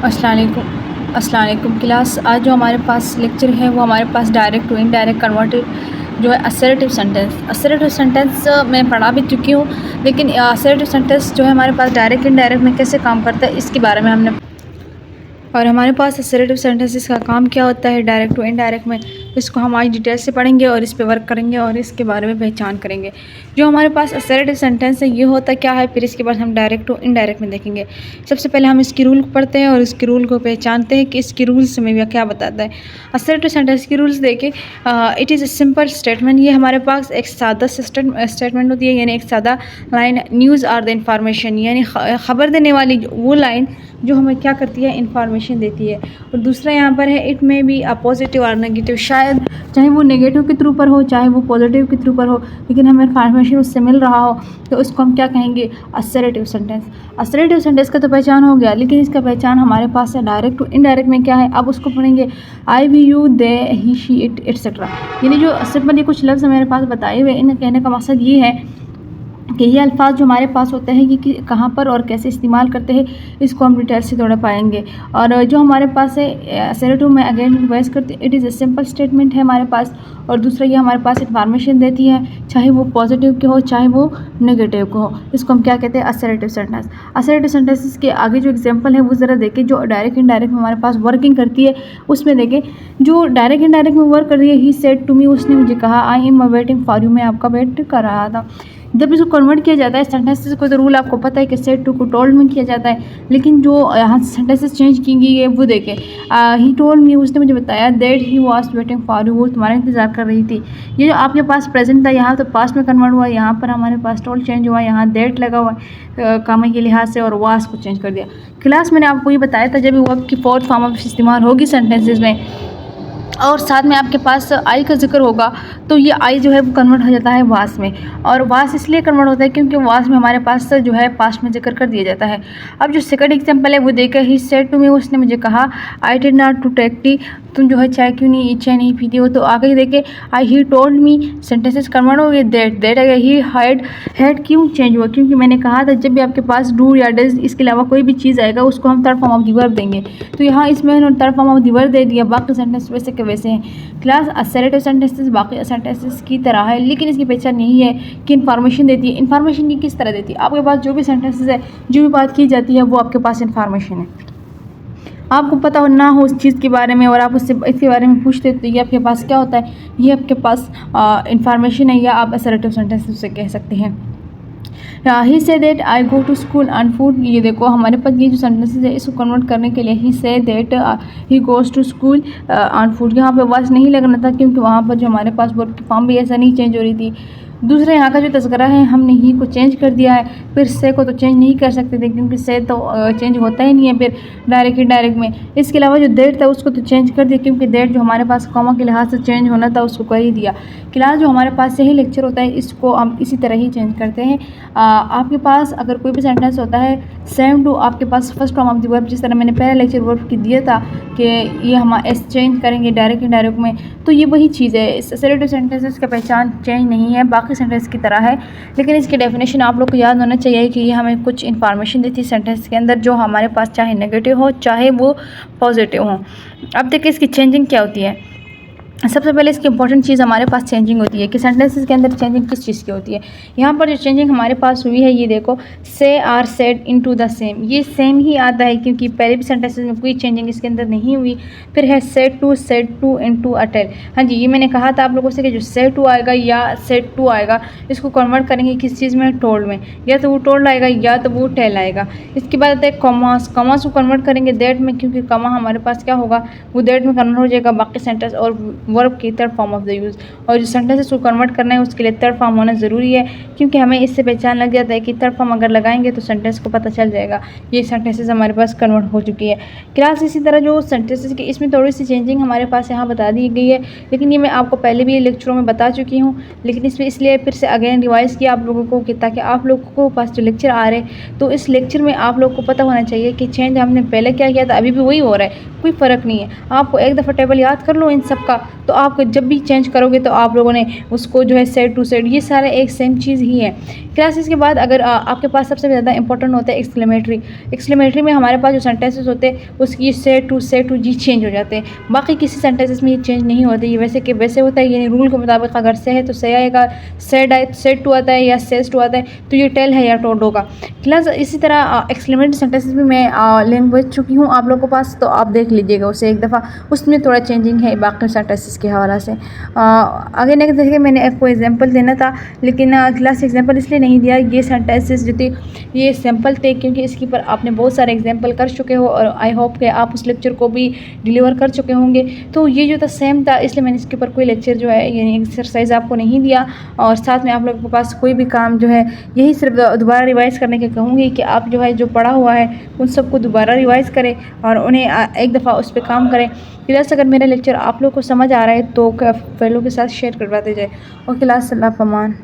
अस्सलाम वालेकुम क्लास। आज जो हमारे पास लेक्चर है वो हमारे पास डायरेक्ट टू इनडायरेक्ट कन्वर्टेड जो है असर्टिव सेंटेंस मैं पढ़ा भी चुकी हूँ, लेकिन असर्टिव सेंटेंस जो है हमारे पास डायरेक्ट इनडायरेक्ट में कैसे काम करता है इसके बारे में हमने, और हमारे पास असर्टिव सेंटेंसेस का काम क्या होता है डायरेक्ट टू इनडायरेक्ट में, इसको हम आज डिटेल से पढ़ेंगे और इस पे वर्क करेंगे और इसके बारे में पहचान करेंगे। जो हमारे पास असर्टिव सेंटेंस है ये होता क्या है, फिर इसके बाद हम डायरेक्ट टू इनडायरेक्ट में देखेंगे। सबसे पहले हम इसकी रूल को पढ़ते हैं और इसकी रूल को पहचानते हैं कि इसकी रूल्स में भी क्या बताता है। असर्टिव सेंटेंस की रूल्स देखें, it is a simple statement. ये हमारे पास एक सादा स्टेटमेंट होती है, यानी एक सादा line. News are the information, यानी ख़बर देने वाली वो लाइन जो हमें क्या करती है, इंफॉर्मेशन देती है। और दूसरा यहाँ पर है, इट में बी अ पॉजिटिव और नेगेटिव, शायद चाहे वो नेगेटिव के थ्रू पर हो चाहे वो पॉजिटिव के थ्रू पर हो, लेकिन हमें इंफॉर्मेशन उससे मिल रहा हो तो उसको हम क्या कहेंगे, असर्टिव सेंटेंस। असर्टिव सेंटेंस का तो पहचान हो गया, लेकिन इसका पहचान हमारे पास है डायरेक्ट टू इनडायरेक्ट में क्या है, अब उसको पढ़ेंगे। I we you they he she it etcetera, यानी जो सिंपल ये कुछ लफ्ज़ मेरे पास बताए हुए, इन्हें कहने का मकसद ये है कि ये अल्फाज जो हमारे पास होते हैं ये कहाँ पर और कैसे इस्तेमाल करते हैं, इसको हम डिटेल से थोड़ा पाएंगे। और जो हमारे पास है असर्टिव में अगेन रिवाइज करते, it is a simple statement है हमारे पास। और दूसरा ये हमारे पास इंफॉर्मेशन देती है, चाहे वो पॉजिटिव के हो चाहे वो नेगेटिव को हो, इसको हम क्या कहते हैं, असर्टिव सेंटेंस। असर्टिव सेंटेंसेस के आगे जो एग्जांपल है वो ज़रा देखें, जो डायरेक्ट इनडायरेक्ट में हमारे पास वर्किंग करती है उसमें देखें। जो डायरेक्ट इनडायरेक्ट में वर्क कर रही है, ही सेड टू मी, उसने मुझे कहा, I am waiting for you, मैं आपका वेट कर रहा था। जब इसको कन्वर्ट किया जाता है सेंटेंसेस को, तो रूल आपको पता है कि सेड टू को टोल्ड में किया जाता है, लेकिन जो यहाँ सेंटेंसेस चेंज की गई है वो देखें। ही टोल्ड मी, उसने मुझे बताया, that he was waiting for you, वो तुम्हारा इंतजार कर रही थी। ये जो आपके पास प्रेजेंट था यहाँ तो पास्ट में कन्वर्ट हुआ, यहाँ पर हमारे पास टोल्ड चेंज हुआ, यहाँ दैट लगा हुआ काम के लिहाज से, और वास को चेंज कर दिया। क्लास मैंने आपको ये बताया था जब वर्ब की फोर्थ फॉर्म ऑफ इस्तेमाल होगी सेंटेंसेस में और साथ में आपके पास आई का जिक्र होगा, तो ये आई जो है वो कन्वर्ट हो जाता है वास में। और वास इसलिए कन्वर्ट होता है क्योंकि वास में हमारे पास जो है पास्ट में जिक्र कर दिया जाता है। अब जो सेकंड एग्जांपल है वो देखा, ही सेड टू मी, उसने मुझे कहा, I did not to take tea, तुम जो है चाय क्यों नहीं चाय नहीं पीती हो। तो आगे देखे, I he told me, sentences convert हो गए, दैट आ गया, ही हैड क्यों चेंज हुआ, क्योंकि मैंने कहा था जब भी आपके पास डू या डज इसके अलावा कोई भी चीज़ आएगा उसको हम third form of the verb देंगे, तो यहाँ इसमें उन्होंने third form of the verb दे दिया। बाकी सेंटेंस वैसे के वैसे हैं। क्लास असर्टिव सेंटेंसेस बाकी सेंटेंसेस की तरह है, लेकिन इसकी पहचान यही है कि इन्फॉर्मेशन देती है। इन्फॉर्मेशन की किस तरह देती है, आपके पास जो भी सेंटेंसेस है, जो भी बात की जाती है वो आपके पास इन्फॉर्मेशन है। आपको पता हो ना हो उस चीज़ के बारे में और आप उससे इसके बारे में पूछते तो ये आपके पास क्या होता है, ये आपके पास इन्फॉर्मेशन है, या आप असर्टिव सेंटेंस उसे कह सकते हैं। He say that I go to school on foot, ये देखो हमारे पास ये जो सेंटेंसेस है इसको कन्वर्ट करने के लिए he say that he goes to school on foot, यहाँ पे वास नहीं लगना था क्योंकि वहाँ पर जो हमारे पास वर्ब की फॉर्म भी ऐसा नहीं चेंज हो रही थी। दूसरा यहाँ का जो तज़करा है हमने ही को चेंज कर दिया है, फिर से को तो चेंज नहीं कर सकते थे क्योंकि से तो चेंज होता ही नहीं है फिर डायरेक्ट इनडायरेक्ट में। इसके अलावा जो डेट था उसको तो चेंज कर दिया क्योंकि डेट जो हमारे पास कॉमा के लिहाज से चेंज होना था उसको कर ही दिया। क्लास जो हमारे पास यही लेक्चर होता है इसको हम इसी तरह ही चेंज करते हैं। आपके पास अगर कोई भी सेंटेंस होता है सेम टू आपके पास first form of the verb, जिस तरह मैंने पहले लेक्चर वर्ब की दिया था कि ये हम एस चेंज करेंगे डायरेक्ट इनडायरेक्ट में, तो ये वही चीज़ है। असर्टिव सेंटेंसेस का पहचान चेंज नहीं है, बाकी सेंटेंस की तरह है, लेकिन इसकी डेफिनेशन आप लोग को याद होना चाहिए कि ये हमें कुछ इन्फॉर्मेशन देती है सेंटेंस के अंदर जो हमारे पास चाहे नेगेटिव हो चाहे वो पॉजिटिव हो। अब देखिए इसकी चेंजिंग क्या होती है। सबसे पहले इसकी इंपॉर्टेंट चीज़ हमारे पास चेंजिंग होती है कि सेंटेंसेस के अंदर चेंजिंग किस चीज़ की होती है। यहाँ पर जो चेंजिंग हमारे पास हुई है ये देखो, से are said into the same, ये सेम ही आता है क्योंकि पहले भी सेंटेंसेस में कोई चेंजिंग इसके अंदर नहीं हुई। फिर है said to into a tale, हाँ जी ये मैंने कहा था आप लोगों से कि जो सेड टू आएगा या सेड टू आएगा इसको कन्वर्ट करेंगे किस चीज़ में, टोल्ड में, या तो वो टोल्ड आएगा या तो वो टेल आएगा। इसके बाद आता है कॉमास, कॉमास को कन्वर्ट करेंगे दैट में क्योंकि कॉमा हमारे पास क्या होगा वो दैट में कन्वर्ट हो जाएगा बाकी सेंटेंस और वर्ब की third form of the use. और जो सेंटेंसेस को कन्वर्ट करना है उसके लिए थर्ड फॉर्म होना ज़रूरी है क्योंकि हमें इससे पहचान लग जाता है कि थर्ड फॉर्म अगर लगाएंगे तो सेंटेंस को पता चल जाएगा ये सेंटेंसेस हमारे पास कन्वर्ट हो चुकी है। क्लास इसी तरह जो सेंटेंसेस की इसमें थोड़ी सी चेंजिंग हमारे पास यहाँ बता दी गई है, लेकिन ये मैं आपको पहले भी लेक्चरों में बता चुकी हूँ, लेकिन इसमें इसलिए फिर से अगेन रिवाइज़ किया आप लोगों को कि ताकि आप लोगों को पास जो लेक्चर आ रहे तो इस लेक्चर में आप लोग को पता होना चाहिए कि चेंज हमने पहले क्या किया था अभी भी वही हो रहा है, कोई फ़र्क नहीं है। आपको एक दफ़ा टेबल याद कर लो इन सब का, तो आप जब भी चेंज करोगे तो आप लोगों ने उसको जो है सेट टू सेट, ये सारे एक सेम चीज़ ही है। क्लासेस के बाद अगर आपके पास सबसे ज़्यादा इंपॉर्टेंट होता है एक्सक्लेमेटरी। एक्सक्लेमेटरी में हमारे पास जो सेंटेंसेस होते हैं उसकी सेट टू जी चेंज हो जाते हैं। बाकी किसी सेंटेंसेस में ये चेंज नहीं होते, ये वैसे के वैसे होता है, यानी रूल के मुताबिक अगर से है तो से आएगा, सेट टू आता है या सेस टू आता है तो ये टेल है या टोल्ड होगा। क्लास इसी तरह एक्सक्लेमेटरी सेंटेंसेस भी मैं लैंग्वेज चुकी हूँ आप लोगों के पास, तो आप देख लीजिएगा उसे एक दफ़ा, उसमें थोड़ा चेंजिंग है बाकी सेंटेंसेस के हवाला से। आगे नेक्स्ट देखिए, मैंने आपको एग्जांपल देना था लेकिन क्लास एग्जांपल इसलिए नहीं दिया, ये सेंटेंसेस जो थे ये सैम्पल थे क्योंकि इसके ऊपर आपने बहुत सारे एग्जांपल कर चुके हो और आई होप कि आप उस लेक्चर को भी डिलीवर कर चुके होंगे। तो ये जो था सेम था, इसलिए मैंने इसके ऊपर कोई लेक्चर जो है यानी एक्सरसाइज आपको नहीं दिया, और साथ में आप लोगों के पास कोई भी काम जो है यही सिर्फ दोबारा रिवाइज़ करने के कहूँगी कि आप जो है जो पढ़ा हुआ है उन सबको दोबारा रिवाइज़ करें और उन्हें एक दफ़ा उस पर काम करें। क्लास अगर मेरा लेक्चर आप लोग को समझ आ रहा है तो फेलो के साथ शेयर करवाते जाए। और क्लास अल्लाह फमान।